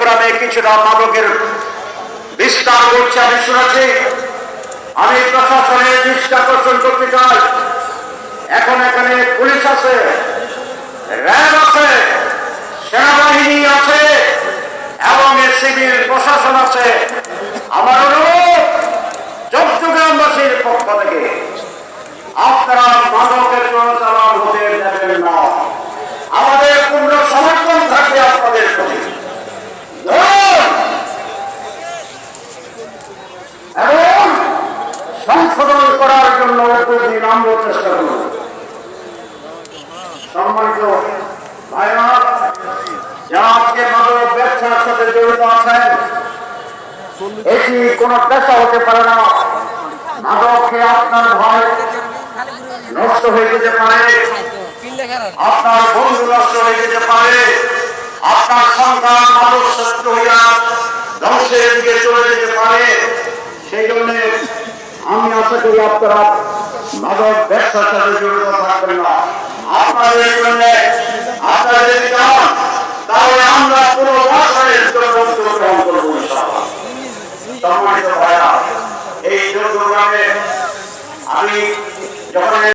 চট্টগ্রামে কিছুটা মাদকের বিস্তার করছে আমি শুনেছি। আমি প্রশাসনের দৃষ্টি আকর্ষণ করতে চাই, এখন এখানে পুলিশ আছে, র্যাব আছে, সেনাবাহিনী আছে এবং সিভিল প্রশাসন আছে। আমার অনুরোধ চট্টগ্রামবাসীর পক্ষ থেকে আপনারা মাদকের চোরাচালান হতে দেবেন না। আমাদের পূর্ণ সমর্থন থাকবে আপনাদের প্রতি এবং সংশোধন করার জন্য প্রতিদিন আমরা চেষ্টা করব। সম্মানিত ভাইরা, যারা আজকে মাদক ব্যবসার সাথে জড়িত আছেন, এটি কোন পেশা হতে পারে না। মাদককে আপনার ভয় নষ্ট হয়ে যেতে পারে, আপনার বন্ধু নষ্ট হয়ে যেতে পারে, আপনার সন্তান মাদকাসক্ত হইয়া ধ্বংসের দিকে চলে যেতে পারে। সেই জন্য আমি আশা করি আপনারা মাদক ব্যবসার সাথে জড়িত থাকবেন না। আপনাদের জন্য আপনারা যদি চান তাহলে আমরা পুরো বছরের জন্য গ্রহণ করবো ইনশাআল্লাহ। সম্মানিত ভাইরা, এই চট্টগ্রামে আমি যখন